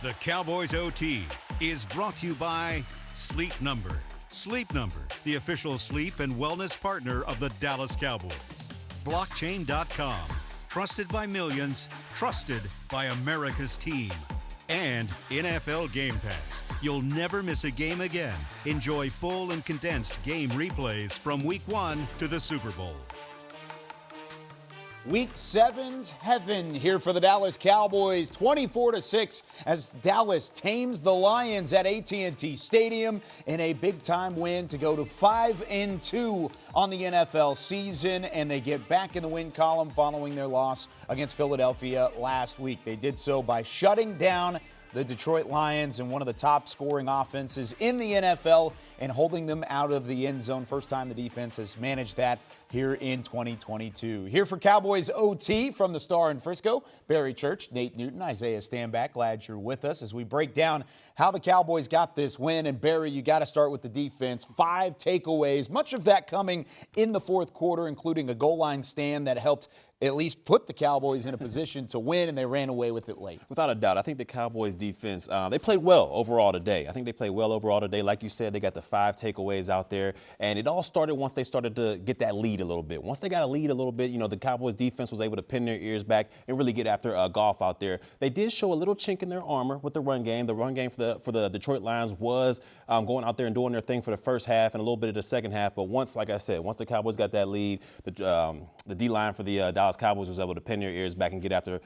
The Cowboys OT is brought to you by Sleep Number. Sleep Number, the official sleep and wellness partner of the Dallas Cowboys. Blockchain.com, trusted by millions, trusted by America's team. And NFL Game Pass. You'll never miss a game again. Enjoy full and condensed game replays from Week 1 to the Super Bowl. Week 7's heaven here for the Dallas Cowboys, 24-6 as Dallas tames the Lions at AT&T Stadium in a big-time win to go to 5-2 on the NFL season, and they get back in the win column following their loss against Philadelphia last week. They did so by shutting down the Detroit Lions and one of the top scoring offenses in the NFL and holding them out of the end zone. First time the defense has managed that here in 2022. Here for Cowboys OT from the Star in Frisco, Barry Church, Nate Newton, Isaiah Stanback. Glad you're with us as we break down how the Cowboys got this win. And Barry, you got to start with the defense. 5 takeaways, much of that coming in the fourth quarter, including a goal line stand that helped at least put the Cowboys in a position to win, and they ran away with it late. Without a doubt, I think the Cowboys defense, they played well overall today. I think they played well overall today. Like you said, they got the 5 takeaways out there, and it all started once they started to get that lead a little bit. Once they got a lead a little bit, the Cowboys defense was able to pin their ears back and really get after Goff out there. They did show a little chink in their armor with the run game. The run game for the Detroit Lions was going out there and doing their thing for the first half and a little bit of the second half. But once, like I said, once the Cowboys got that lead, the D-line for the Dallas Cowboys was able to pin their ears back and get after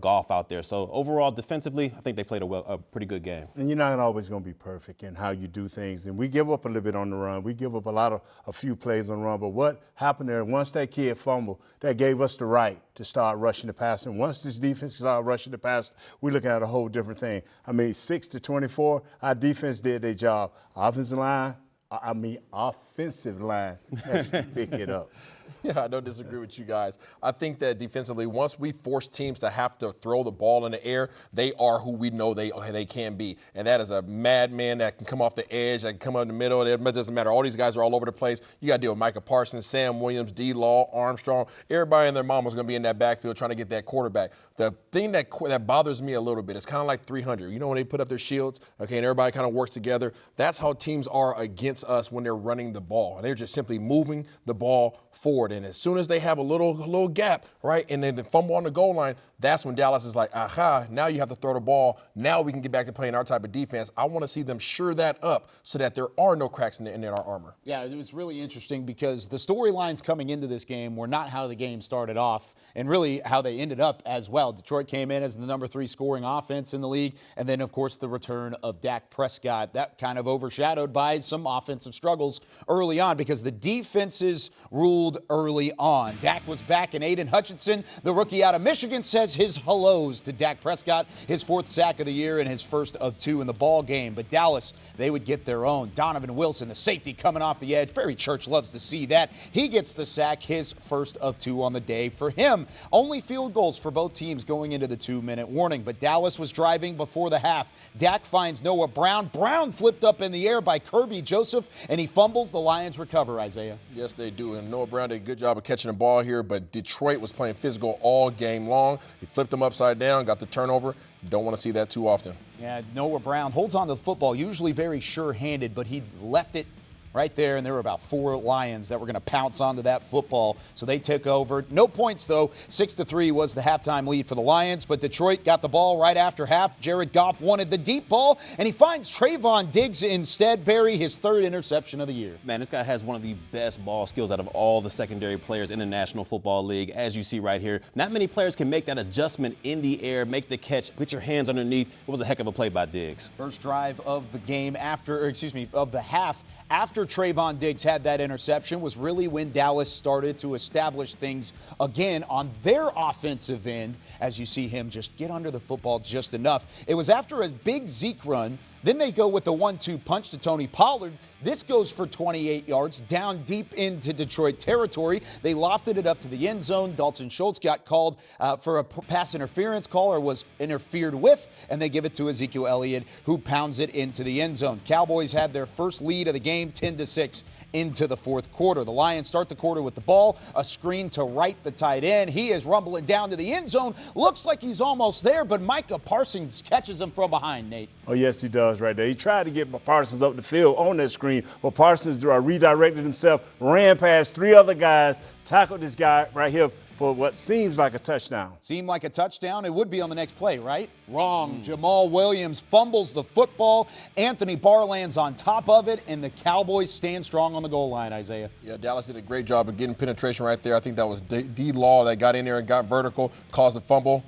Goff out there. So overall, defensively, I think they played a pretty good game. And you're not always going to be perfect in how you do things. And we give up a little bit on the run. We give up a few plays on the run. But what happened there, once that kid fumbled, that gave us the right to start rushing the pass. And once this defense started rushing the pass, we're looking at a whole different thing. 6-24, our defense did their job. Offensive line has to pick it up. Yeah, I don't disagree with you guys. I think that defensively, once we force teams to have to throw the ball in the air, they are who we know they can be. And that is a madman that can come off the edge, that can come up in the middle. It doesn't matter. All these guys are all over the place. You got to deal with Micah Parsons, Sam Williams, D-Law, Armstrong. Everybody and their mom is going to be in that backfield trying to get that quarterback. The thing that bothers me a little bit is kind of like 300. When they put up their shields, okay, and everybody kind of works together. That's how teams are against us when they're running the ball. And they're just simply moving the ball forward. And as soon as they have a little gap, right, and then the fumble on the goal line, that's when Dallas is like, aha, now you have to throw the ball. Now we can get back to playing our type of defense. I want to see them sure that up so that there are no cracks in our armor. Yeah, it was really interesting because the storylines coming into this game were not how the game started off and really how they ended up as well. Detroit came in as the number 3 scoring offense in the league, and then, of course, the return of Dak Prescott. That kind of overshadowed by some offensive struggles early on because the defenses ruled early on. Dak was back, and Aiden Hutchinson, the rookie out of Michigan, says his hellos to Dak Prescott, his 4th sack of the year and his first of 2 in the ball game. But Dallas, they would get their own. Donovan Wilson, the safety coming off the edge. Barry Church loves to see that. He gets the sack, his first of 2 on the day for him. Only field goals for both teams going into the 2-minute warning, but Dallas was driving before the half. Dak finds Noah Brown. Brown flipped up in the air by Kirby Joseph, and he fumbles. The Lions recover, Isaiah. Yes, they do, and Noah Brown did a good job of catching the ball here, but Detroit was playing physical all game long. He flipped them upside down, got the turnover. Don't want to see that too often. Yeah, Noah Brown holds on to the football, usually very sure-handed, but he left it right there, and there were about 4 Lions that were going to pounce onto that football, so they took over. No points, though. 6-3 was the halftime lead for the Lions, but Detroit got the ball right after half. Jared Goff wanted the deep ball, and he finds Trayvon Diggs instead. Barry, his 3rd interception of the year. Man, this guy has one of the best ball skills out of all the secondary players in the National Football League, as you see right here. Not many players can make that adjustment in the air, make the catch, put your hands underneath. It was a heck of a play by Diggs. First drive of the game of the half after Trayvon Diggs had that interception was really when Dallas started to establish things again on their offensive end, as you see him just get under the football just enough. It was after a big Zeke run Then they go with the 1-2 punch to Tony Pollard. This goes for 28 yards down deep into Detroit territory. They lofted it up to the end zone. Dalton Schultz got called for a pass interference call, or was interfered with, and they give it to Ezekiel Elliott, who pounds it into the end zone. Cowboys had their first lead of the game, 10-6 into the fourth quarter. The Lions start the quarter with the ball, a screen to right, the tight end. He is rumbling down to the end zone. Looks like he's almost there, but Micah Parsons catches him from behind, Nate. Oh, yes, he does right there. He tried to get Parsons up the field on that screen, but Parsons redirected himself, ran past 3 other guys, tackled this guy right here for what seems like a touchdown. Seemed like a touchdown. It would be on the next play, right? Wrong. Jamal Williams fumbles the football. Anthony Barr lands on top of it, and the Cowboys stand strong on the goal line, Isaiah. Yeah, Dallas did a great job of getting penetration right there. I think that was D-Law that got in there and got vertical, caused a fumble.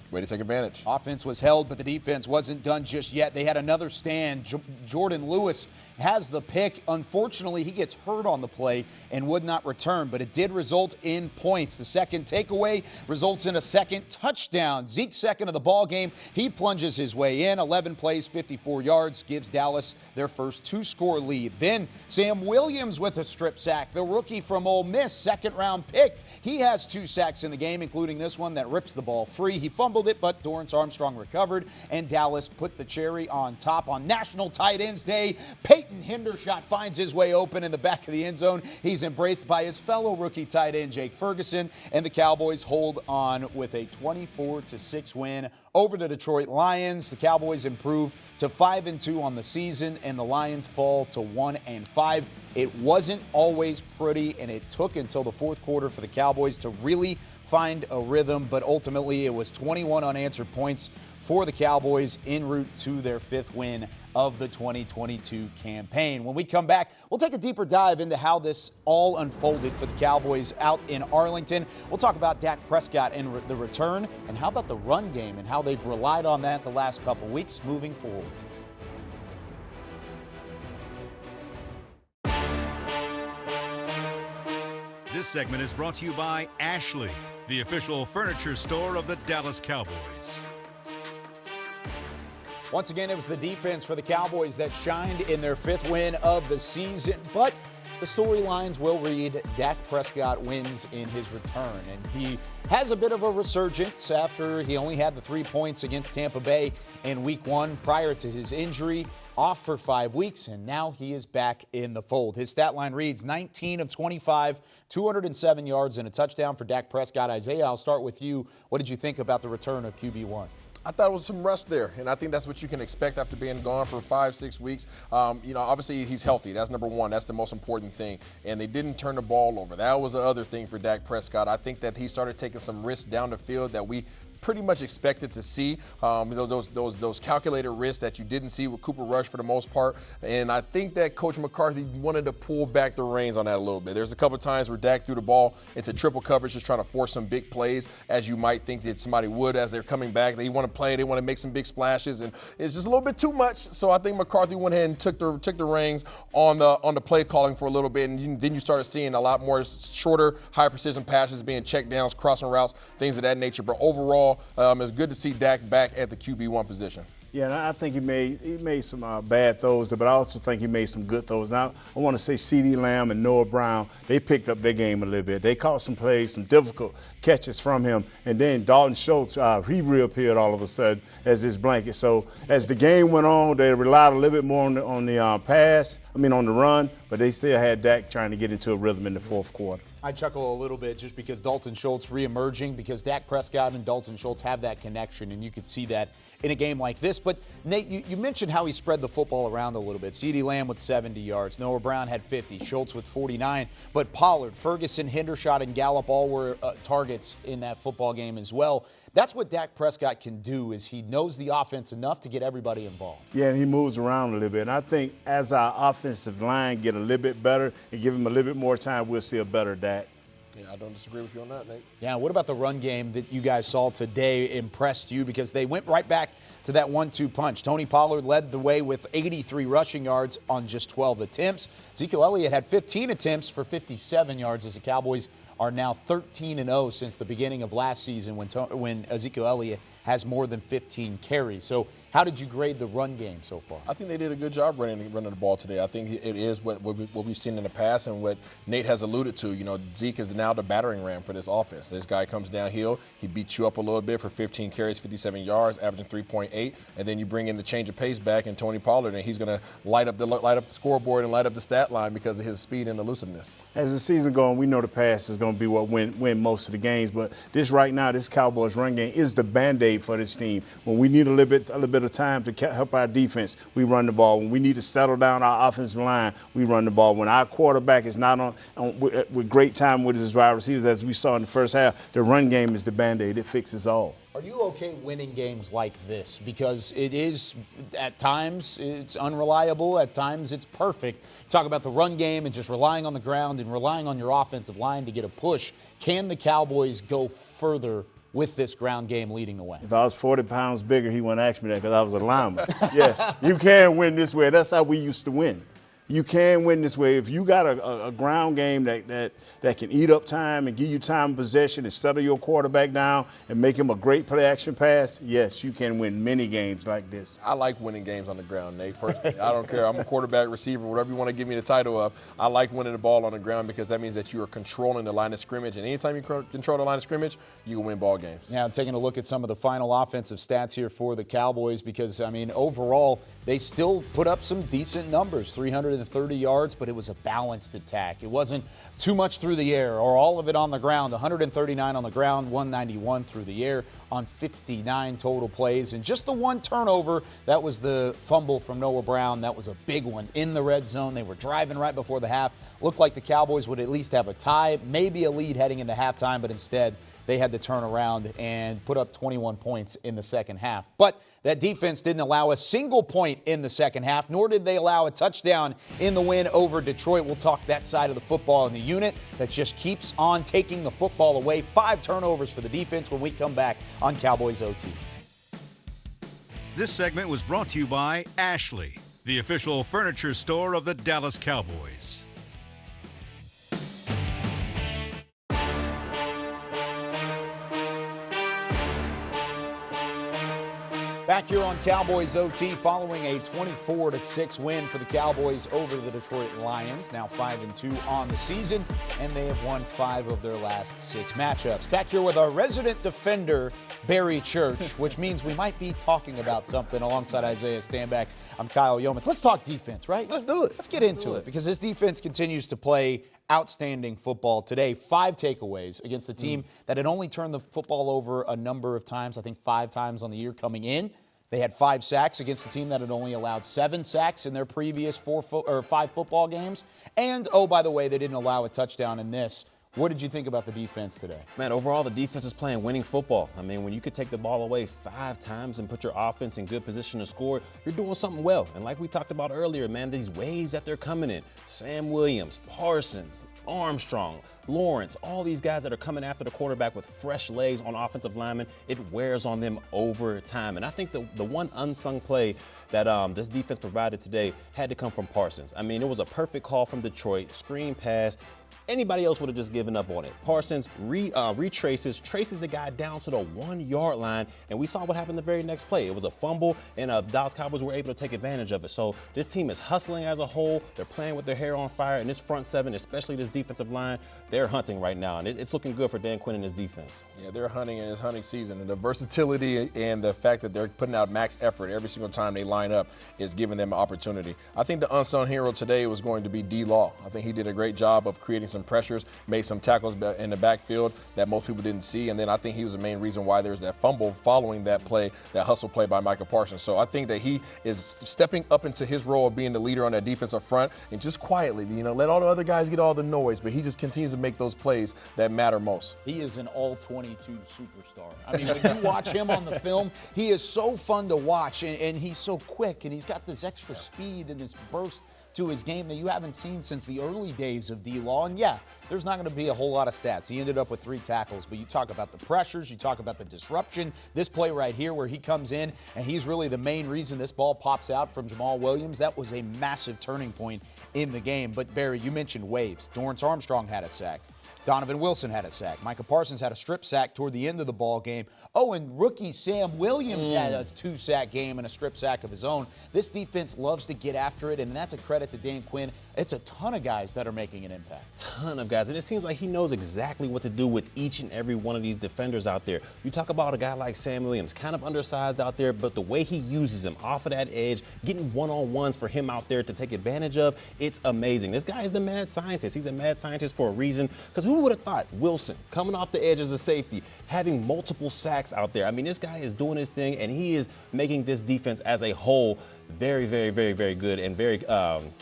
Way to take advantage. Offense was held, but the defense wasn't done just yet. They had another stand. Jordan Lewis has the pick. Unfortunately, he gets hurt on the play and would not return, but it did result in points. The second takeaway results in a second touchdown. Zeke's second of the ball game. He plunges his way in. 11 plays, 54 yards, gives Dallas their first 2-score lead. Then Sam Williams with a strip sack. The rookie from Ole Miss, second-round pick. He has 2 sacks in the game, including this one that rips the ball free. He fumbled it, but Dorrance Armstrong recovered, and Dallas put the cherry on top. On National Tight Ends Day, Peyton Hendershot finds his way open in the back of the end zone. He's embraced by his fellow rookie tight end, Jake Ferguson, and the Cowboys hold on with a 24-6 win over the Detroit Lions. The Cowboys improve to 5-2 on the season, and the Lions fall to 1-5. It wasn't always pretty, and it took until the fourth quarter for the Cowboys to really find a rhythm, but ultimately it was 21 unanswered points for the Cowboys en route to their 5th win of the 2022 campaign. When we come back, we'll take a deeper dive into how this all unfolded for the Cowboys out in Arlington. We'll talk about Dak Prescott and the return, and how about the run game and how they've relied on that the last couple weeks moving forward. This segment is brought to you by Ashley, the official furniture store of the Dallas Cowboys. Once again, it was the defense for the Cowboys that shined in their 5th win of the season, but the storylines will read Dak Prescott wins in his return, and he has a bit of a resurgence after he only had the 3 points against Tampa Bay in Week 1 prior to his injury. Off for 5 weeks, and now he is back in the fold. His stat line reads 19 of 25, 207 yards and a touchdown for Dak Prescott. Isaiah, I'll start with you. What did you think about the return of QB1? I thought it was some rest there, and I think that's what you can expect after being gone for 5-6 weeks. Obviously he's healthy. That's number one. That's the most important thing. And they didn't turn the ball over. That was the other thing for Dak Prescott. I think that he started taking some risks down the field that we pretty much expected to see, those calculated risks that you didn't see with Cooper Rush for the most part. And I think that Coach McCarthy wanted to pull back the reins on that a little bit. There's a couple of times where Dak threw the ball into triple coverage, just trying to force some big plays, as you might think that somebody would as they're coming back. They want to play, they want to make some big splashes, and it's just a little bit too much. So I think McCarthy went ahead and took the reins on the play calling for a little bit, and then you started seeing a lot more shorter, high precision passes being check downs, crossing routes, things of that nature. But overall, it's good to see Dak back at the QB1 position. Yeah, and I think he made some bad throws, but I also think he made some good throws. Now, I want to say CeeDee Lamb and Noah Brown, they picked up their game a little bit. They caught some plays, some difficult catches from him. And then Dalton Schultz, he reappeared all of a sudden as his blanket. So as the game went on, they relied a little bit more on the run, but they still had Dak trying to get into a rhythm in the fourth quarter. I chuckle a little bit just because Dalton Schultz re-emerging, because Dak Prescott and Dalton Schultz have that connection, and you could see that in a game like this. But, Nate, you mentioned how he spread the football around a little bit. CeeDee Lamb with 70 yards. Noah Brown had 50. Schultz with 49. But Pollard, Ferguson, Hendershot, and Gallup all were targets in that football game as well. That's what Dak Prescott can do, is he knows the offense enough to get everybody involved. Yeah, and he moves around a little bit. And I think as our offensive line get a little bit better and give him a little bit more time, we'll see a better Dak. Yeah, I don't disagree with you on that, Nate. Yeah, what about the run game that you guys saw today impressed you? Because they went right back to that 1-2 punch. Tony Pollard led the way with 83 rushing yards on just 12 attempts. Ezekiel Elliott had 15 attempts for 57 yards as the Cowboys are now 13-0 since the beginning of last season when Ezekiel Elliott has more than 15 carries. So How did you grade the run game so far? I think they did a good job running the ball today. I think it is what we've seen in the past and what Nate has alluded to. You know, Zeke is now the battering ram for this offense. This guy comes downhill, he beats you up a little bit for 15 carries, 57 yards, averaging 3.8, and then you bring in the change of pace back and Tony Pollard, and he's going to light up the scoreboard and light up the stat line because of his speed and elusiveness. As the season goes on, we know the pass is going to be what win most of the games, but this right now, this Cowboys run game is the Band-Aid for this team. When we need a little bit of time to help our defense, we run the ball. When we need to settle down our offensive line, we run the ball. When our quarterback is not on with great time with his wide receivers, as we saw in the first half, the run game is the Band-Aid. It fixes all. Are you okay winning games like this? Because it is, at times, it's unreliable. At times, it's perfect. Talk about the run game and just relying on the ground and relying on your offensive line to get a push. Can the Cowboys go further with this ground game leading the way? If I was 40 pounds bigger, he wouldn't ask me that because I was a lineman. Yes, you can win this way. That's how we used to win. You can win this way. If you got a ground game that can eat up time and give you time of possession and settle your quarterback down and make him a great play-action pass, yes, you can win many games like this. I like winning games on the ground, Nate, personally. I don't care. I'm a quarterback, receiver, whatever you want to give me the title of. I like winning the ball on the ground because that means that you are controlling the line of scrimmage. And anytime you control the line of scrimmage, you can win ball games. Now, taking a look at some of the final offensive stats here for the Cowboys because, I mean, overall, they still put up some decent numbers, 330 yards, but it was a balanced attack. It wasn't too much through the air or all of it on the ground. 139 on the ground, 191 through the air on 59 total plays. And just the one turnover, that was the fumble from Noah Brown. That was a big one in the red zone. They were driving right before the half. Looked like the Cowboys would at least have a tie, maybe a lead heading into halftime, but instead they had to turn around and put up 21 points in the second half. But that defense didn't allow a single point in the second half, nor did they allow a touchdown in the win over Detroit. We'll talk that side of the football in the unit that just keeps on taking the football away. 5 turnovers for the defense when we come back on Cowboys OT. This segment was brought to you by Ashley, the official furniture store of the Dallas Cowboys. Back here on Cowboys OT following a 24-6 win for the Cowboys over the Detroit Lions. Now 5-2 on the season, and they have won 5 of their last 6 matchups. Back here with our resident defender, Barry Church, which means we might be talking about something alongside Isaiah Stanback. I'm Kyle Yeomans. Let's talk defense, right? Let's do it. Let's get into it because this defense continues to play outstanding football today. 5 takeaways against a team that had only turned the football over a number of times, I think 5 times on the year coming in. They had 5 sacks against a team that had only allowed 7 sacks in their previous 5 football games. And, oh, by the way, they didn't allow a touchdown in this. What did you think about the defense today? Man, overall, the defense is playing winning football. I mean, when you could take the ball away 5 times and put your offense in good position to score, you're doing something well. And like we talked about earlier, man, these waves that they're coming in, Sam Williams, Parsons, Armstrong, Lawrence, all these guys that are coming after the quarterback with fresh legs on offensive linemen, it wears on them over time. And I think the one unsung play that this defense provided today had to come from Parsons. I mean, it was a perfect call from Detroit, screen pass. Anybody else would have just given up on it. Parsons traces the guy down to the 1-yard line, and we saw what happened the very next play. It was a fumble, and Dallas Cowboys were able to take advantage of it. So this team is hustling as a whole. They're playing with their hair on fire, and this front 7, especially this defensive line, they're hunting right now, and it's looking good for Dan Quinn and his defense. Yeah, they're hunting in his hunting season, and the versatility and the fact that they're putting out max effort every single time they line up is giving them an opportunity. I think the unsung hero today was going to be D-Law. I think he did a great job of creating some pressures, made some tackles in the backfield that most people didn't see, and then I think he was the main reason why there was that fumble following that play, that hustle play by Michael Parsons. So I think that he is stepping up into his role of being the leader on that defensive front and just quietly, let all the other guys get all the noise, but he just continues to make those plays that matter most. He is an all-22 superstar. I mean, when you watch him on the film, he is so fun to watch, and he's so quick, and he's got this extra speed and this burst to his game that you haven't seen since the early days of D-Law. And yeah, there's not going to be a whole lot of stats. He ended up with 3 tackles, but you talk about the pressures, you talk about the disruption. This play right here where he comes in and he's really the main reason this ball pops out from Jamal Williams, that was a massive turning point in the game. But Barry, you mentioned waves. Dorrance Armstrong had a sack. Donovan Wilson had a sack. Micah Parsons had a strip sack toward the end of the ball game. Oh, and rookie Sam Williams had a 2-sack game and a strip sack of his own. This defense loves to get after it, and that's a credit to Dan Quinn. It's a ton of guys that are making an impact. Ton of guys, and it seems like he knows exactly what to do with each and every one of these defenders out there. You talk about a guy like Sam Williams, kind of undersized out there, but the way he uses him off of that edge, getting one-on-ones for him out there to take advantage of, it's amazing. This guy is the mad scientist. He's a mad scientist for a reason, because who would have thought Wilson coming off the edge as a safety, having multiple sacks out there? I mean, this guy is doing his thing, and he is making this defense as a whole very, very, very, very good and very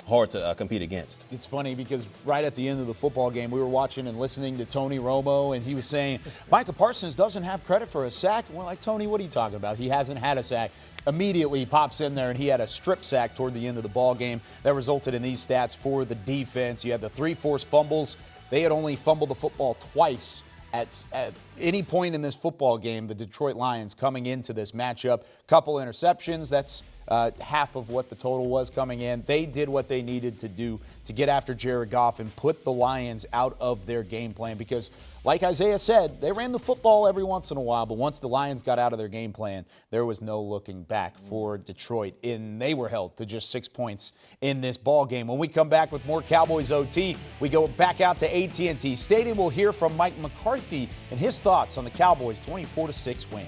hard to compete against. It's funny because right at the end of the football game, we were watching and listening to Tony Romo, and he was saying, Micah Parsons doesn't have credit for a sack. And we're like, Tony, what are you talking about? He hasn't had a sack. Immediately he pops in there, and he had a strip sack toward the end of the ball game that resulted in these stats for the defense. You had the 3 forced fumbles. They had only fumbled the football twice at any point in this football game, the Detroit Lions coming into this matchup. Couple interceptions, that's half of what the total was coming in. They did what they needed to do to get after Jared Goff and put the Lions out of their game plan because, like Isaiah said, they ran the football every once in a while, but once the Lions got out of their game plan, there was no looking back for Detroit, and they were held to just 6 points in this ball game. When we come back with more Cowboys OT, we go back out to AT&T Stadium. We'll hear from Mike McCarthy and his thoughts on the Cowboys' 24-6 win.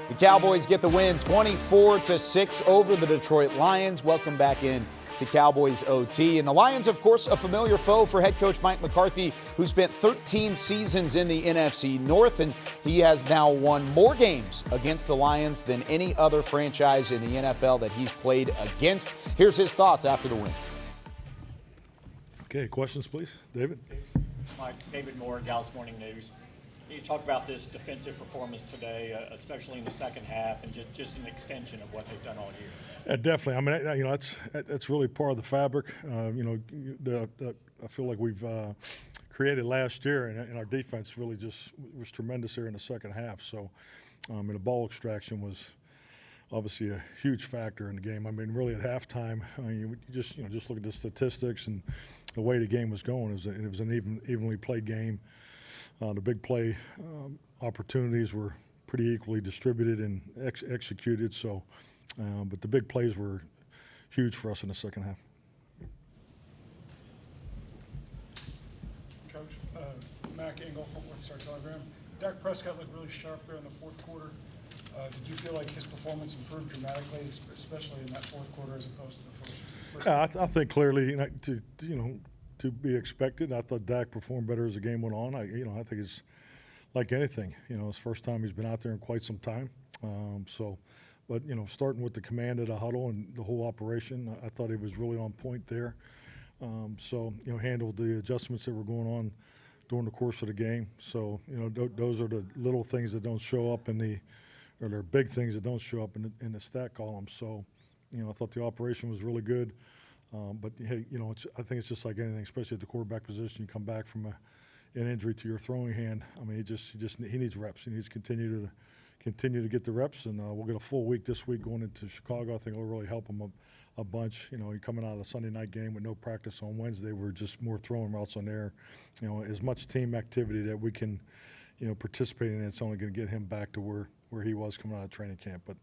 The Cowboys get the win 24-6 over the Detroit Lions. Welcome back in to Cowboys OT. And the Lions, of course, a familiar foe for head coach Mike McCarthy, who spent 13 seasons in the NFC North, and he has now won more games against the Lions than any other franchise in the NFL that he's played against. Here's his thoughts after the win. Okay, questions, please. David? Mike, David Moore, Dallas Morning News. You talked about this defensive performance today, especially in the second half, and just an extension of what they've done all year. Yeah, definitely. I mean, that's really part of the fabric. I feel like we've created last year, and our defense really just was tremendous here in the second half. So, the ball extraction was obviously a huge factor in the game. I mean, really at halftime, you just look at the statistics and the way the game was going. It was an evenly played game. The big play opportunities were pretty equally distributed and executed. So, but the big plays were huge for us in the second half. Coach, Mac Engel, Fort Worth Star Telegram. Dak Prescott looked really sharp there in the fourth quarter. Did you feel like his performance improved dramatically, especially in that fourth quarter as opposed to the first? Yeah, I think clearly, to be expected. I thought Dak performed better as the game went on. I think it's like anything. It's the first time he's been out there in quite some time. But starting with the command of the huddle and the whole operation, I thought he was really on point there. Handled the adjustments that were going on during the course of the game. So, those are the little things that don't show up or they're big things that don't show up in the stat column. So, I thought the operation was really good. But hey, I think it's just like anything, especially at the quarterback position. You come back from an injury to your throwing hand. I mean, he needs reps. He needs to continue to get the reps, and we'll get a full week this week going into Chicago. I think it'll really help him a bunch. You're coming out of the Sunday night game with no practice on Wednesday. We're just more throwing routes on there. As much team activity that we can, participate in. It's only going to get him back to where he was coming out of training camp. But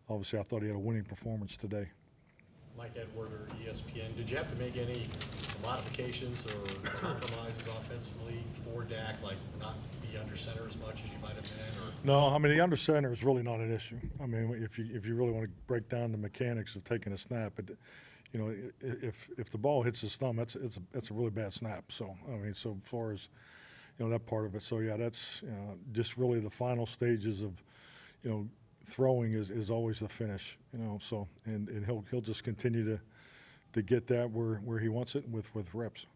obviously, I thought he had a winning performance today. Mike Edwarder, ESPN. Did you have to make any modifications or compromises offensively for Dak, like not be under center as much as you might have been? Or? No, I mean the under center is really not an issue. I mean, if you really want to break down the mechanics of taking a snap, if the ball hits his thumb, it's a really bad snap. So I mean, so as far as that part of it, so yeah, that's just really the final stages of throwing is always the finish, so and he'll just continue to get that where he wants it with reps.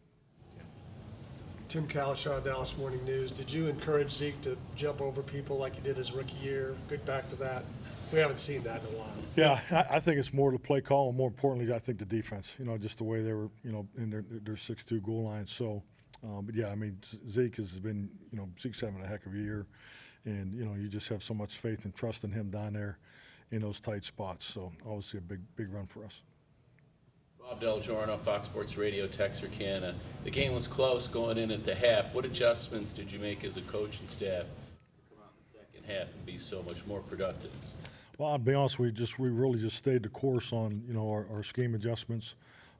Tim Kalishaw, Dallas Morning News. Did you encourage Zeke to jump over people like he did his rookie year? Get back to that. We haven't seen that in a while. Yeah, I think it's more the play call, and more importantly, I think the defense. Just the way they were, in their 6-2 goal line. So, but yeah, I mean, Zeke has been, Zeke's having a heck of a year. And, you just have so much faith and trust in him down there in those tight spots. So obviously a big run for us. Bob Del Giorno, Fox Sports Radio, Texarkana. The game was close going in at the half. What adjustments did you make as a coach and staff to come out in the second half and be so much more productive? Well, I'll be honest, we really just stayed the course on our scheme adjustments.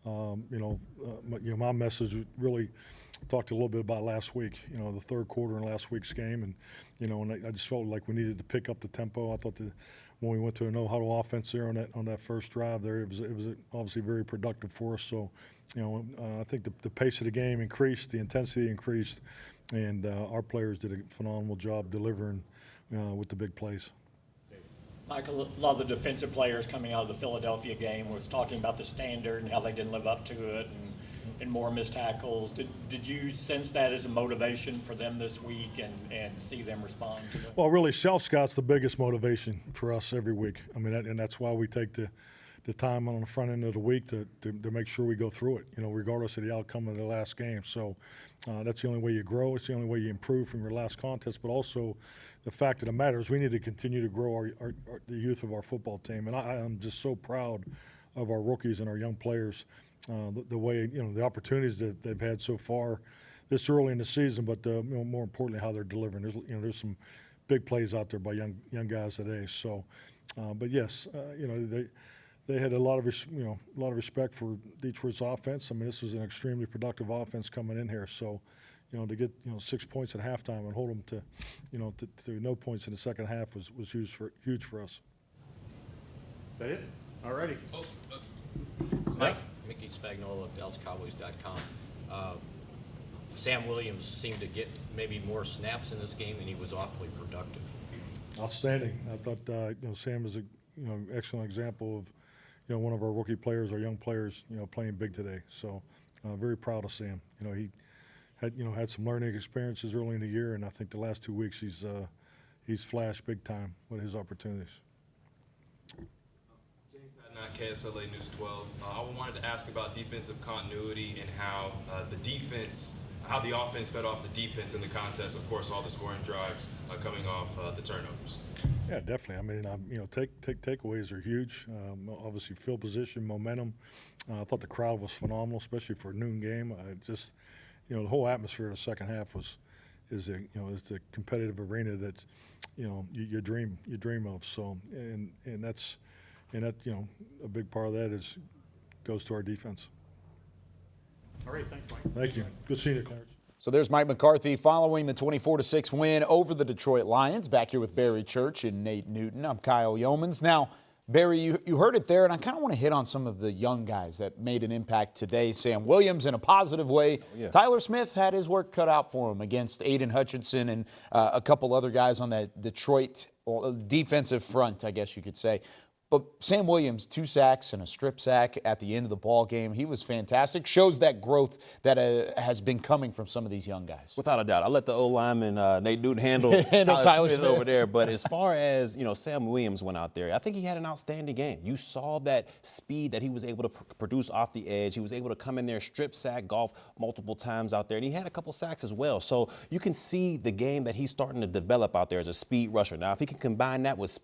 My message really talked a little bit about last week. The third quarter in last week's game, and I just felt like we needed to pick up the tempo. I thought that when we went to a no-huddle offense there on that first drive there, it was obviously very productive for us. So, I think the pace of the game increased, the intensity increased, and our players did a phenomenal job delivering with the big plays. Michael, a lot of the defensive players coming out of the Philadelphia game was talking about the standard and how they didn't live up to it and more missed tackles. Did you sense that as a motivation for them this week and see them respond to that? Well, really, self-scout's the biggest motivation for us every week. I mean, and that's why we take the time on the front end of the week to make sure we go through it, regardless of the outcome of the last game. So that's the only way you grow. It's the only way you improve from your last contest, but also the fact of the matter is we need to continue to grow the youth of our football team. And I am just so proud of our rookies and our young players, the way, the opportunities that they've had so far this early in the season, but more importantly, how they're delivering. There's some big plays out there by young guys today. So, but yes, they had a lot of respect for Detroit's offense. I mean, this was an extremely productive offense coming in here. So, to get 6 points at halftime and hold them to no points in the second half was huge for us. Is that it? All righty. Mike, Mickey Spagnuolo of DallasCowboys.com. Sam Williams seemed to get maybe more snaps in this game, and he was awfully productive. Outstanding. I thought Sam is a excellent example of one of our rookie players, our young players, playing big today. So very proud of Sam. He had some learning experiences early in the year, and I think the last 2 weeks he's flashed big time with his opportunities. James Hadnot, KSLA News 12. I wanted to ask about defensive continuity and how how the offense fed off the defense in the contest. Of course, all the scoring drives coming off the turnovers. Yeah, definitely. I mean, takeaways are huge. Obviously, field position, momentum. I thought the crowd was phenomenal, especially for a noon game. The whole atmosphere of the second half is the competitive arena that you dream of. So and that a big part of that goes to our defense. All right, thanks, Mike. Thank you. Good seeing you, Clarence. So there's Mike McCarthy following the 24-6 win over the Detroit Lions. Back here with Barry Church and Nate Newton. I'm Kyle Yeomans. Now, Barry, you heard it there, and I kind of want to hit on some of the young guys that made an impact today. Sam Williams in a positive way. Oh, yeah. Tyler Smith had his work cut out for him against Aiden Hutchinson and a couple other guys on that Detroit defensive front, I guess you could say. But Sam Williams, 2 sacks and a strip sack at the end of the ball game. He was fantastic. Shows that growth that has been coming from some of these young guys. Without a doubt. I'll let the O-lineman Nate Newton handle Tyler Smith over there. But as far as, Sam Williams went out there, I think he had an outstanding game. You saw that speed that he was able to produce off the edge. He was able to come in there, strip sack, golf multiple times out there. And he had a couple sacks as well. So you can see the game that he's starting to develop out there as a speed rusher. Now, if he can combine that with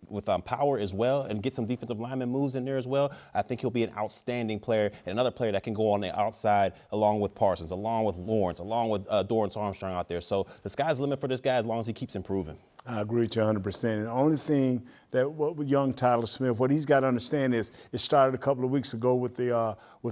power as well and get some defensive lineman moves in there as well, I think he'll be an outstanding player and another player that can go on the outside along with Parsons, along with Lawrence, along with Dorrance Armstrong out there. So the sky's the limit for this guy as long as he keeps improving. I agree with you 100%. And the only thing that with young Tyler Smith, what he's got to understand is it started a couple of weeks ago with the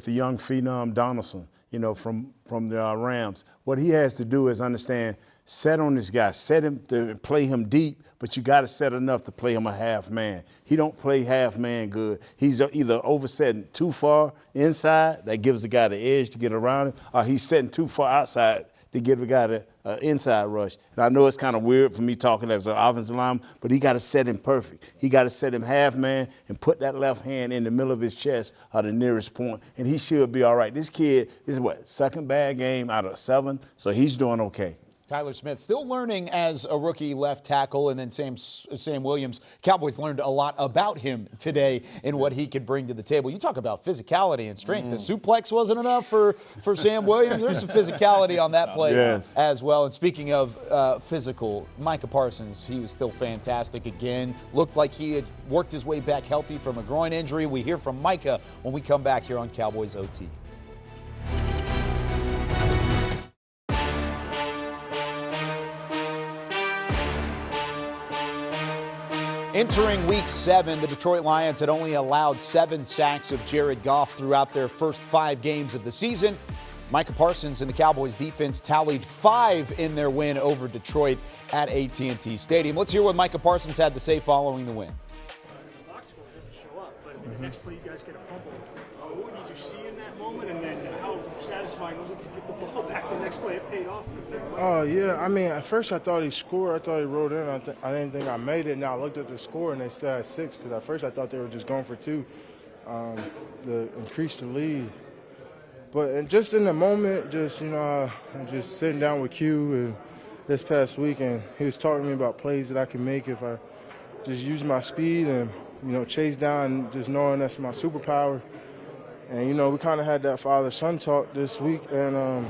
young phenom Donaldson, from the Rams. What he has to do is understand, set on this guy, set him to play him deep, but you got to set enough to play him a half man. He don't play half man good. He's either oversetting too far inside, that gives the guy the edge to get around him, or he's setting too far outside to give the guy the inside rush. And I know it's kind of weird for me talking as an offensive lineman, but he got to set him perfect. He got to set him half man and put that left hand in the middle of his chest or the nearest point, and he should be all right. This kid, this is what, second bad game out of 7, so he's doing okay. Tyler Smith still learning as a rookie left tackle, and then Sam Williams. Cowboys learned a lot about him today and what he could bring to the table. You talk about physicality and strength. The suplex wasn't enough for Sam Williams. There's some physicality on that play as well. And speaking of physical, Micah Parsons, he was still fantastic again. Looked like he had worked his way back healthy from a groin injury. We hear from Micah when we come back here on Cowboys OT. Entering Week 7, the Detroit Lions had only allowed 7 sacks of Jared Goff throughout their first 5 games of the season. Micah Parsons and the Cowboys defense tallied 5 in their win over Detroit at AT&T Stadium. Let's hear what Micah Parsons had to say following the win. The box score doesn't show up, but the next play you guys get a fumble. What did you see in that moment, and then how satisfying was it to get the ball back the next play? It paid off. Oh, yeah. I mean, at first I thought he scored. I thought he rolled in. I didn't think I made it. Now I looked at the score, and they still had 6, because at first I thought they were just going for 2 to increase the lead. But just in the moment, just, just sitting down with Q and this past week, and he was talking to me about plays that I can make if I just use my speed and, chase down, just knowing that's my superpower. And, we kind of had that father-son talk this week, and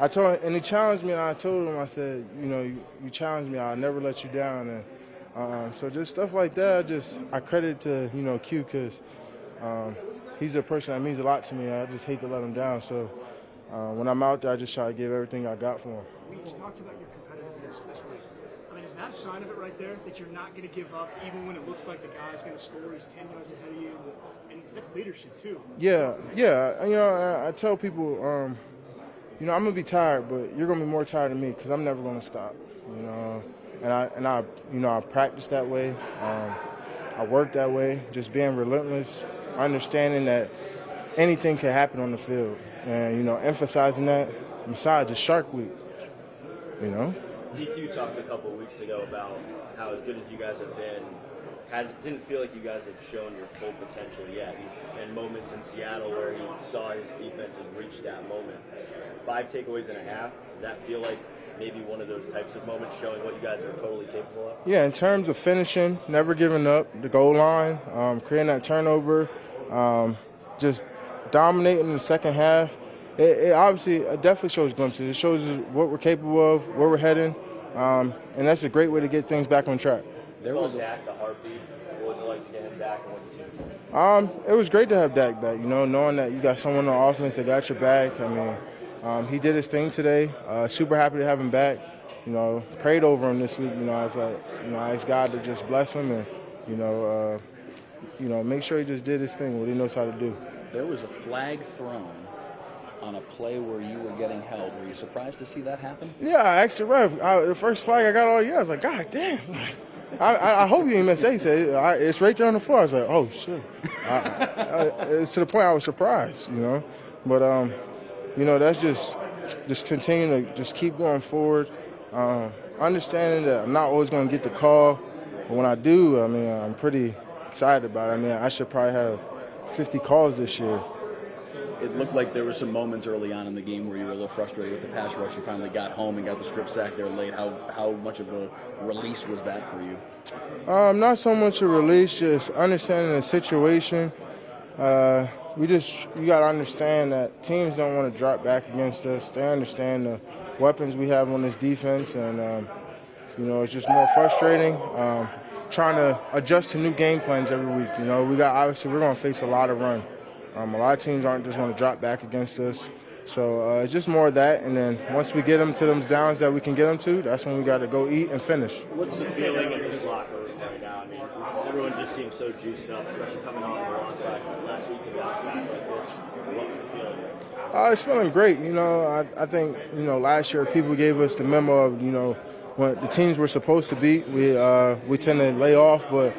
I told him, and he challenged me, and I told him, I said, you challenged me, I'll never let you down. And so just stuff like that, I credit to, Q, because he's a person that means a lot to me. I just hate to let him down. So when I'm out there, I just try to give everything I got for him. We talked about your competitiveness this week. I mean, is that a sign of it right there, that you're not going to give up even when it looks like the guy's going to score, he's 10 yards ahead of you? And that's leadership, too. Yeah. I tell people, I'm going to be tired, but you're going to be more tired than me, because I'm never going to stop. And I practice that way. I work that way, just being relentless, understanding that anything can happen on the field, and emphasizing that. Besides, it's Shark Week. DQ talked a couple of weeks ago about how as good as you guys have been, didn't feel like you guys have shown your full potential yet. He's in moments in Seattle where he saw his defense has reached that moment. 5 takeaways and a half. Does that feel like maybe one of those types of moments showing what you guys are totally capable of? Yeah, in terms of finishing, never giving up, the goal line, creating that turnover, just dominating in the second half. It definitely shows glimpses. It shows us what we're capable of, where we're heading, and that's a great way to get things back on track. There was Dak, the heartbeat. What was it like to get him back, and what did you see? It was great to have Dak back, knowing that you got someone on offense that got your back. I mean, he did his thing today. Super happy to have him back. Prayed over him this week. I was like, I asked God to just bless him and, make sure he just did his thing, what he knows how to do. There was a flag thrown on a play where you were getting held. Were you surprised to see that happen? Yeah, I asked the ref. The first flag I got all year, I was like, God damn. I hope you didn't miss it. He said, it's right there on the floor. I was like, oh, shit. It's to the point I was surprised, But, that's just continue to just keep going forward. Understanding that I'm not always going to get the call. But when I do, I'm pretty excited about it. I should probably have 50 calls this year. It looked like there were some moments early on in the game where you were a little frustrated with the pass rush. You finally got home and got the strip sack there late. How much of a release was that for you? Not so much a release, just understanding the situation. You got to understand that teams don't want to drop back against us. They understand the weapons we have on this defense, and it's just more frustrating. Trying to adjust to new game plans every week. We're going to face a lot of run. A lot of teams aren't just going to drop back against us. So it's just more of that. And then once we get them to those downs that we can get them to, that's when we got to go eat and finish. What's the feeling in this locker room right now? Everyone just seems so juiced up, especially coming off the long side last week to bounce back like this. What's the feeling? It's feeling great. I think, last year people gave us the memo of, when the teams we're supposed to beat, we tend to lay off. But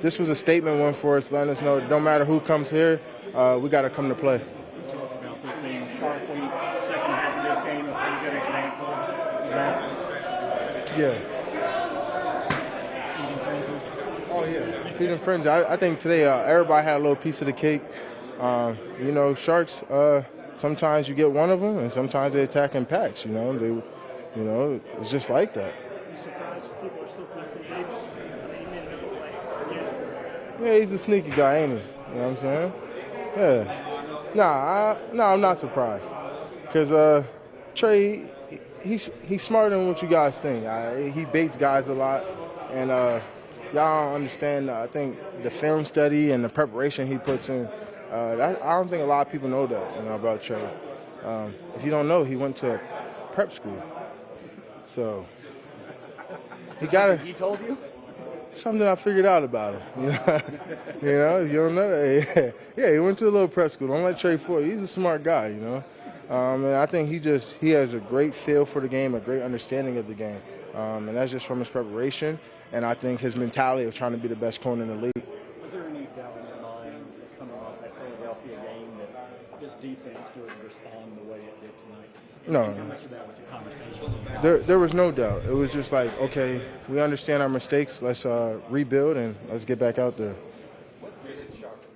this was a statement one for us, letting us know it don't matter who comes here, we got to come to play. You talk about this being Shark Week, second half of this game, a pretty good example of that. Yeah. Oh, yeah. Feeding frenzy. I think today everybody had a little piece of the cake. Sharks, sometimes you get one of them, and sometimes they attack in packs. You know, it's just like that. Are you surprised people are still testing Diggs? He made another play again. Yeah, he's a sneaky guy, ain't he? You know what I'm saying? Yeah. Nah, I'm not surprised. Because Trey, he's smarter than what you guys think. He baits guys a lot. And y'all don't understand, I think, the film study and the preparation he puts in. I don't think a lot of people know that, about Trey. If you don't know, he went to prep school. So he He told you? something I figured out about him. You don't know that. Yeah, he went to a little prep school. Don't let Trey fool you. He's a smart guy, And I think he has a great feel for the game, a great understanding of the game. And that's just from his preparation. And I think his mentality of trying to be the best corner in the league. Was there any doubt in your mind coming off that Philadelphia game that this defense would respond the way it did tonight? No. How much of that was a conversation? There was no doubt. It was just like, okay, we understand our mistakes. Let's rebuild and let's get back out there.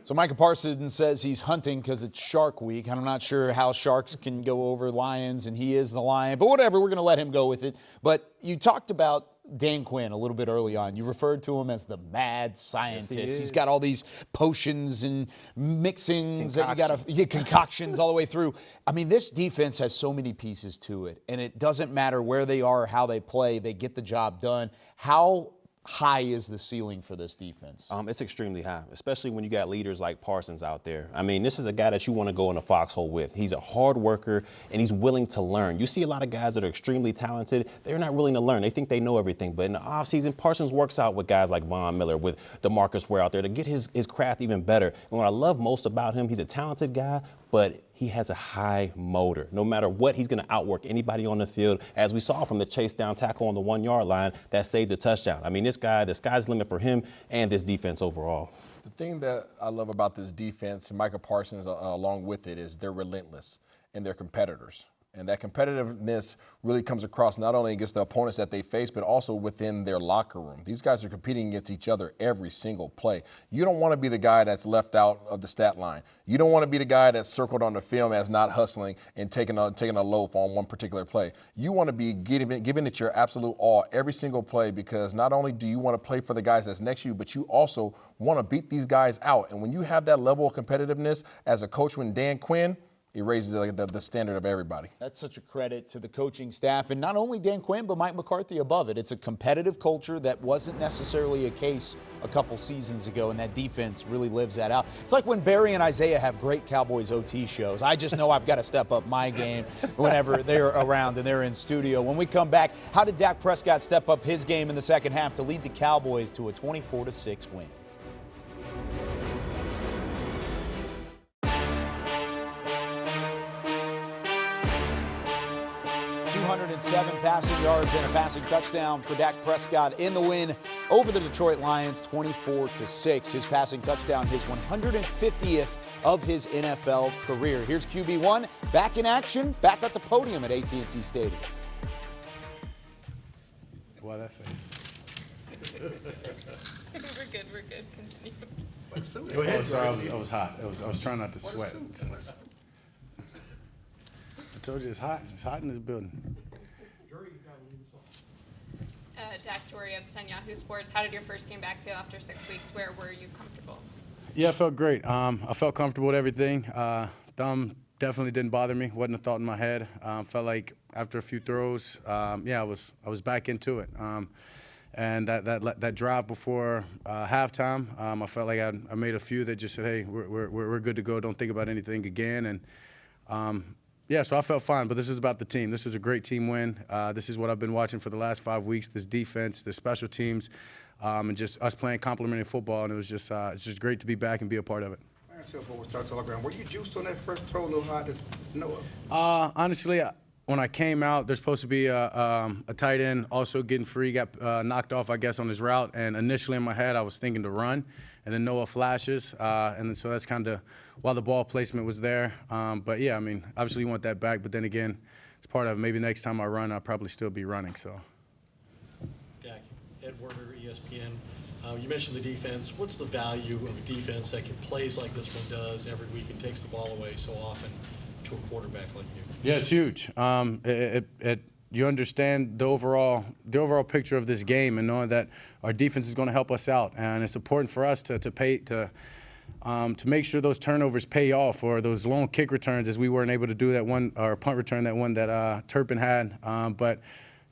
So Micah Parsons says he's hunting because it's Shark Week. I'm not sure how Sharks can go over Lions, and he is the Lion. But whatever, we're going to let him go with it. But you talked about Dan Quinn a little bit early on. You referred to him as the mad scientist. Yes, He's got all these potions and mixings that you got to concoctions all the way through. I mean, this defense has so many pieces to it, and it doesn't matter where they are or how they play. They get the job done. How high is the ceiling for this defense? It's extremely high, especially when you got leaders like Parsons out there. I mean, this is a guy that you want to go in a foxhole with. He's a hard worker, and he's willing to learn. You see a lot of guys that are extremely talented. They're not willing to learn. They think they know everything. But in the offseason, Parsons works out with guys like Von Miller, with DeMarcus Ware out there to get his craft even better. And what I love most about him, he's a talented guy, but he has a high motor. No matter what, he's going to outwork anybody on the field, as we saw from the chase down tackle on the 1-yard line that saved the touchdown. I mean, this guy, the sky's the limit for him and this defense overall. The thing that I love about this defense, and Micah Parsons along with it, is they're relentless and they're competitors. And that competitiveness really comes across not only against the opponents that they face, but also within their locker room. These guys are competing against each other every single play. You don't want to be the guy that's left out of the stat line. You don't want to be the guy that's circled on the film as not hustling and taking a loaf on one particular play. You want to be giving it your absolute all every single play, because not only do you want to play for the guys that's next to you, but you also want to beat these guys out. And when you have that level of competitiveness as a coach, when Dan Quinn, it raises the standard of everybody. That's such a credit to the coaching staff, and not only Dan Quinn, but Mike McCarthy above it. It's a competitive culture that wasn't necessarily a case a couple seasons ago, and that defense really lives that out. It's like when Barry and Isaiah have great Cowboys OT shows. I just know I've got to step up my game whenever they're around and they're in studio. When we come back, how did Dak Prescott step up his game in the second half to lead the Cowboys to a 24-6 win? 207 passing yards and a passing touchdown for Dak Prescott in the win over the Detroit Lions, 24-6. His passing touchdown, his 150th of his NFL career. Here's QB1 back in action, back at the podium at AT&T Stadium. Why that face? We're good. Continue. What suit? Go ahead. I was hot. I was trying not to sweat. I told you it's hot. It's hot in this building. Dak Jory of Sun Yahoo Sports. How did your first game back feel after 6 weeks? Where were you comfortable? Yeah, I felt great. I felt comfortable with everything. Thumb definitely didn't bother me. Wasn't a thought in my head. Felt like after a few throws, I was back into it. And that drive before halftime, I felt like I made a few that just said, hey, we're good to go. Don't think about anything again. And so I felt fine, but this is about the team. This is a great team win. This is what I've been watching for the last 5 weeks, this defense, the special teams, and just us playing complementary football. And it was just it's just great to be back and be a part of it. Were you juiced on that first throw a little hard to Noah? Honestly, when I came out, there's supposed to be a tight end also getting free, got knocked off, I guess, on his route. And initially in my head, I was thinking to run. And then Noah flashes. And then so that's kind of while the ball placement was there. But, yeah, I mean, obviously you want that back. But then again, it's part of maybe next time I run, I'll probably still be running. So. Dak, Ed Werder, ESPN. You mentioned the defense. What's the value of a defense that can plays like this one does every week and takes the ball away so often to a quarterback like you? Yeah, it's huge. you understand the overall picture of this game, and knowing that our defense is going to help us out, and it's important for us to make sure those turnovers pay off, or those long kick returns, as we weren't able to do that one, or punt return, that one that Turpin had. But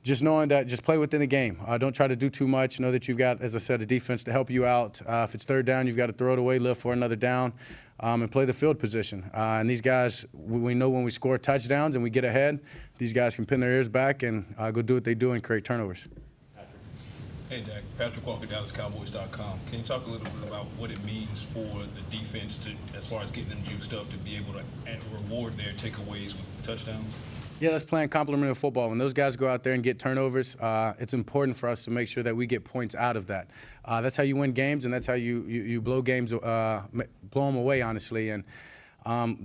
just knowing that, just play within the game. Don't try to do too much. Know that you've got, as I said, a defense to help you out. If it's third down, you've got to throw it away, live for another down, and play the field position. And these guys, we know when we score touchdowns and we get ahead, these guys can pin their ears back and go do what they do and create turnovers. Hey, Dak. Patrick Walker, DallasCowboys.com. Can you talk a little bit about what it means for the defense to, as far as getting them juiced up, to be able to reward their takeaways with touchdowns? Yeah, that's playing complementary football. When those guys go out there and get turnovers, it's important for us to make sure that we get points out of that. That's how you win games, and that's how you blow games, blow them away, honestly. And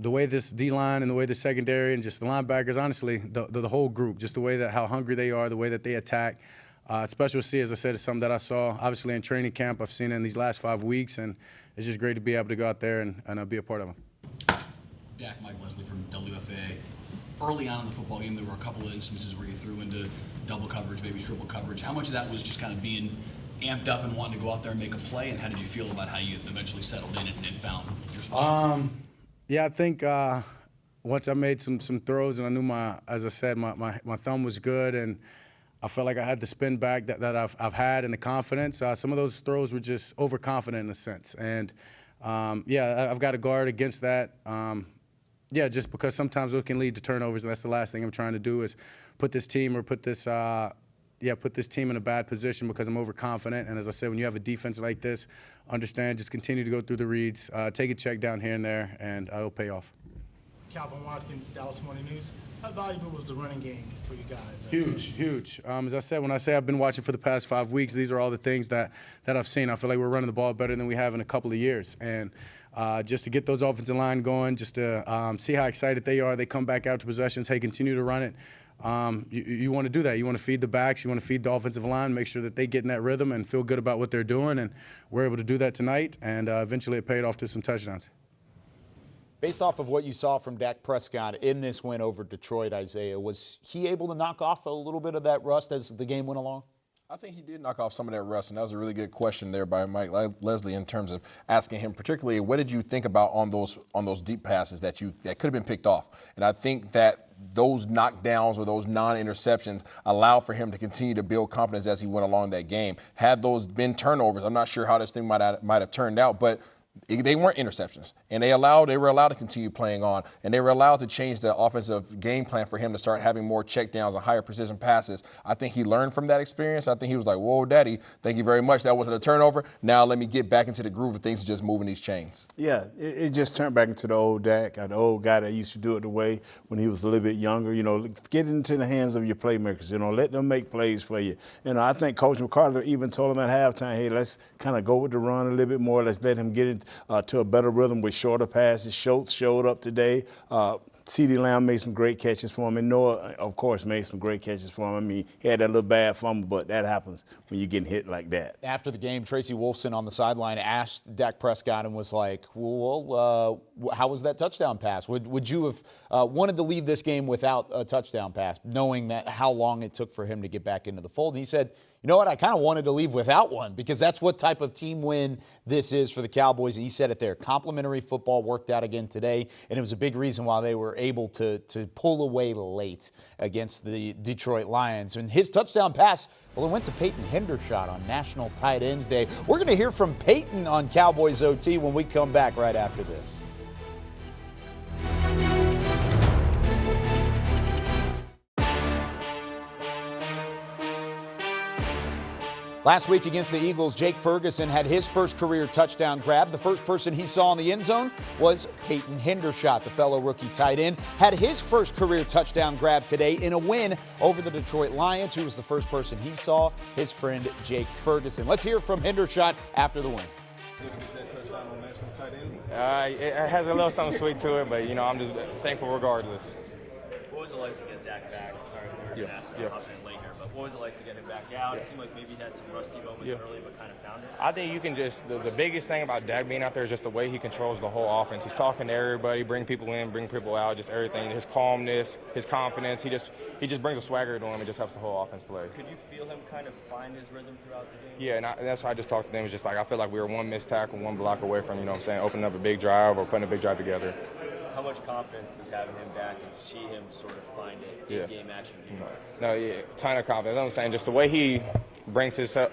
the way this D-line and the way the secondary and just the linebackers, honestly, the whole group, just the way that how hungry they are, the way that they attack. Special C, as I said, is something that I saw, obviously, in training camp. I've seen it in these last 5 weeks, and it's just great to be able to go out there and be a part of them. Dak, Mike Leslie from WFA. Early on in the football game, there were a couple of instances where you threw into double coverage, maybe triple coverage. How much of that was just kind of being amped up and wanting to go out there and make a play, and how did you feel about how you eventually settled in and found your spot? Yeah, I think once I made some throws and I knew as I said, my thumb was good, and I felt like I had the spin back that I've had and the confidence. Some of those throws were just overconfident in a sense. And, yeah, I've got to guard against that. Yeah, just because sometimes it can lead to turnovers, and that's the last thing I'm trying to do is put this team in a bad position because I'm overconfident. And as I said, when you have a defense like this, understand, just continue to go through the reads, take a check down here and there, and it'll pay off. Calvin Watkins, Dallas Morning News. How valuable was the running game for you guys? Huge. As I said, when I say I've been watching for the past 5 weeks, these are all the things that I've seen. I feel like we're running the ball better than we have in a couple of years. And just to get those offensive line going, just to see how excited they are. They come back out to possessions. Hey, continue to run it. You want to do that. You want to feed the backs. You want to feed the offensive line, make sure that they get in that rhythm and feel good about what they're doing. And we're able to do that tonight, and eventually it paid off to some touchdowns. Based off of what you saw from Dak Prescott in this win over Detroit, Isaiah, was he able to knock off a little bit of that rust as the game went along? I think he did knock off some of that rust, and that was a really good question there by Mike Leslie in terms of asking him, particularly, what did you think about on those deep passes that could have been picked off? And I think that those knockdowns or those non-interceptions allow for him to continue to build confidence as he went along that game. Had those been turnovers, I'm not sure how this thing might have turned out, but they weren't interceptions, and they were allowed to continue playing on, and they were allowed to change the offensive game plan for him to start having more checkdowns and higher precision passes. I think he learned from that experience. I think he was like, whoa, Daddy, thank you very much. That wasn't a turnover. Now let me get back into the groove of things and just moving these chains. Yeah, it just turned back into the old Dak, the old guy that used to do it the way when he was a little bit younger. Get into the hands of your playmakers. Let them make plays for you. I think Coach McCarthy even told him at halftime, hey, let's kind of go with the run a little bit more. Let's let him get it to a better rhythm with shorter passes. Schultz showed up today. CeeDee Lamb made some great catches for him, and Noah, of course, made some great catches for him. I mean, he had that little bad fumble, but that happens when you're getting hit like that. After the game, Tracy Wolfson on the sideline asked Dak Prescott and was like, well, how was that touchdown pass? Would you have wanted to leave this game without a touchdown pass, knowing that how long it took for him to get back into the fold? And he said, you know what, I kind of wanted to leave without one because that's what type of team win this is for the Cowboys. And he said it there. Complimentary football worked out again today, and it was a big reason why they were able to pull away late against the Detroit Lions. And his touchdown pass, well, it went to Peyton Hendershot on National Tight Ends Day. We're going to hear from Peyton on Cowboys OT when we come back right after this. Last week against the Eagles, Jake Ferguson had his first career touchdown grab. The first person he saw in the end zone was Peyton Hendershot, the fellow rookie tight end. Had his first career touchdown grab today in a win over the Detroit Lions. Who was the first person he saw? His friend Jake Ferguson. Let's hear from Hendershot after the win. It has a little something sweet to it, but, I'm just thankful regardless. What was it like to get Dak back? Sorry if we were going to ask that late here, but What was it like to get him back out? It seemed like maybe he had some rusty moments early, but kind of found it. I think you can just, the biggest thing about Dak being out there is just the way he controls the whole offense. He's talking to everybody, bring people in, bring people out, just everything. His calmness, his confidence, he just brings a swagger to him and just helps the whole offense play. Could you feel him kind of find his rhythm throughout the game? Yeah, and that's why I just talked to them. It's just like I feel like we were one missed tackle, one block away from, opening up a big drive or putting a big drive together. How much confidence does having him back and see him sort of find it in game action give you? No, yeah, ton of confidence. I'm saying just the way he brings himself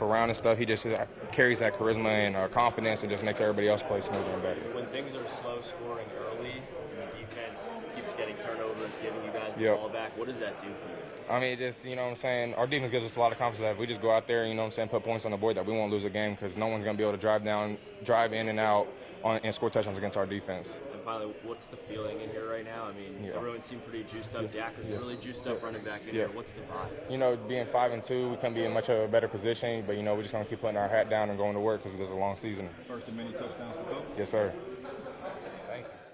around and stuff, he just carries that charisma and confidence and just makes everybody else play smoother and better. When things are slow scoring early and the defense keeps getting turnovers, giving you guys the ball back, what does that do for you? I mean, just, our defense gives us a lot of confidence that if we just go out there, put points on the board, that we won't lose a game because no one's going to be able to drive in and out and score touchdowns against our defense. And finally, what's the feeling in here right now? I mean, everyone seemed pretty juiced up. Dak was really juiced up running back in here. What's the vibe? Being 5-2, we couldn't be in much of a better position, but, we're just going to keep putting our hat down and going to work because it's a long season. First of many touchdowns to go? Yes, sir.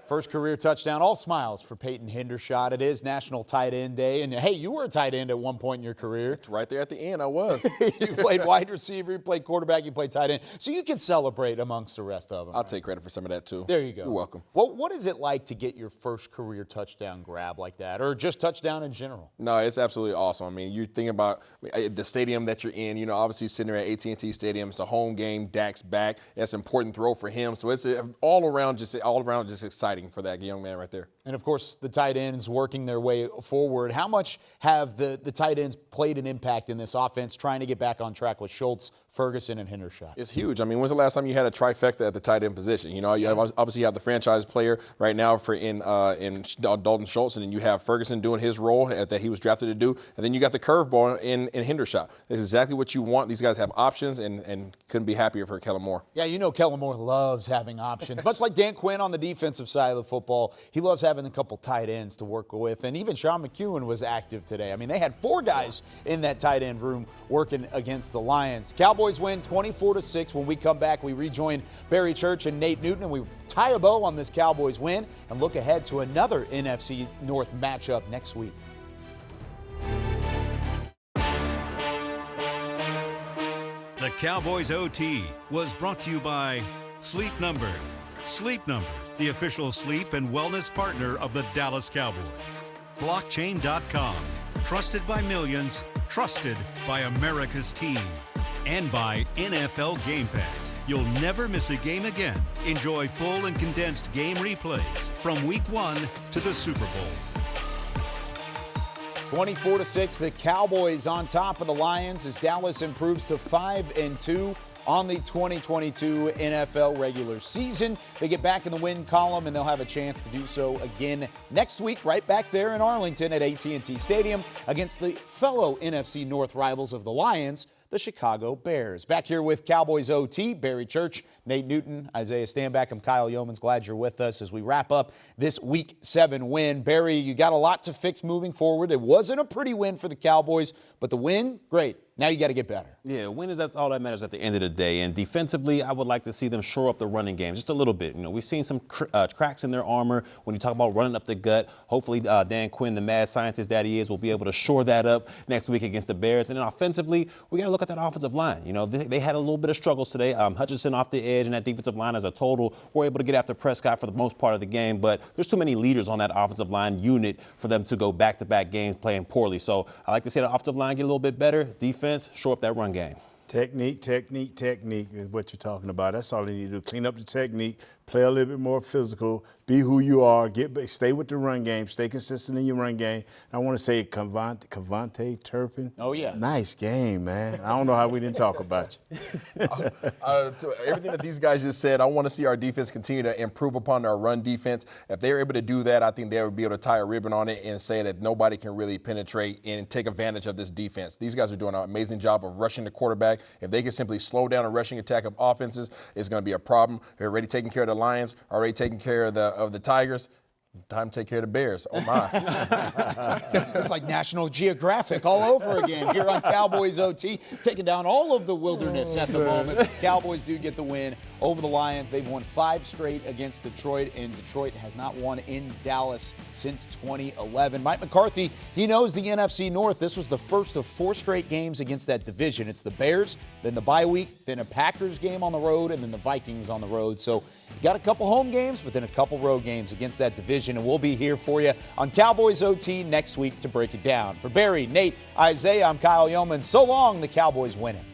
First career touchdown, all smiles for Peyton Hendershot. It is National Tight End Day. And, hey, you were a tight end at one point in your career. Right there at the end, I was. You played wide receiver, you played quarterback, you played tight end. So you can celebrate amongst the rest of them. I'll take credit for some of that, too. There you go. You're welcome. Well, what is it like to get your first career touchdown grab like that, or just touchdown in general? No, it's absolutely awesome. I mean, you're thinking about the stadium that you're in. Obviously sitting there at AT&T Stadium. It's a home game. Dak's back. That's an important throw for him. So it's all around just exciting for that young man right there. And, of course, the tight ends working their way forward. How much have the tight ends played an impact in this offense, trying to get back on track with Schultz, Ferguson, and Hendershot? It's huge. I mean, when's the last time you had a trifecta at the tight end position? You obviously have the franchise player right now in Dalton Schultz, and then you have Ferguson doing his role that he was drafted to do, and then you got the curveball in Hendershot. That's exactly what you want. These guys have options, and couldn't be happier for Kellen Moore. Yeah, Kellen Moore loves having options. Much like Dan Quinn on the defensive side of the football, he loves having a couple tight ends to work with. And even Sean McEwen was active today. I mean, they had 4 guys in that tight end room working against the Lions. Cowboys win 24-6. When we come back, we rejoin Barry Church and Nate Newton, and we tie a bow on this Cowboys win and look ahead to another NFC North matchup next week. The Cowboys OT was brought to you by Sleep Number. Sleep Number, the official sleep and wellness partner of the Dallas Cowboys. Blockchain.com, trusted by millions, trusted by America's team. And by NFL Game Pass. You'll never miss a game again. Enjoy full and condensed game replays from Week 1 to the Super Bowl. 24-6, the Cowboys on top of the Lions as Dallas improves to 5-2 on the 2022 NFL regular season. They get back in the win column, and they'll have a chance to do so again next week, right back there in Arlington at AT&T Stadium against the fellow NFC North rivals of the Lions, the Chicago Bears. Back here with Cowboys OT, Barry Church, Nate Newton, Isaiah Stanback. I'm Kyle Yeomans. Glad you're with us as we wrap up this Week 7 win. Barry, you got a lot to fix moving forward. It wasn't a pretty win for the Cowboys, but the win, great. Now you got to get better. Yeah, that's all that matters at the end of the day. And defensively, I would like to see them shore up the running game just a little bit. We've seen some cracks in their armor when you talk about running up the gut. Hopefully, Dan Quinn, the mad scientist that he is, will be able to shore that up next week against the Bears. And then offensively, we got to look at that offensive line. They had a little bit of struggles today. Hutchinson off the edge and that defensive line as a total were able to get after Prescott for the most part of the game. But there's too many leaders on that offensive line unit for them to go back-to-back games playing poorly. So I like to see the offensive line get a little bit better. Defense, shore up that run game. Technique is what you're talking about. That's all they need to do. Clean up the technique, play a little bit more physical, be who you are, stay with the run game, stay consistent in your run game. I want to say Cavante Turpin. Oh, yeah. Nice game, man. I don't know how we didn't talk about you. To everything that these guys just said, I want to see our defense continue to improve upon our run defense. If they're able to do that, I think they would be able to tie a ribbon on it and say that nobody can really penetrate and take advantage of this defense. These guys are doing an amazing job of rushing the quarterback. If they can simply slow down a rushing attack of offenses, it's going to be a problem. They're already taking care of the Lions, already taking care of the Tigers. Time to take care of the Bears. Oh, my. It's like National Geographic all over again here on Cowboys OT, taking down all of the wilderness at the moment. Cowboys do get the win over the Lions. They've won 5 straight against Detroit, and Detroit has not won in Dallas since 2011. Mike McCarthy, he knows the NFC North. This was the first of 4 straight games against that division. It's the Bears, then the bye week, then a Packers game on the road, and then the Vikings on the road. So you got a couple home games, but then a couple road games against that division, and we'll be here for you on Cowboys OT next week to break it down. For Barry, Nate, Isaiah, I'm Kyle Yeoman. So long, the Cowboys winning.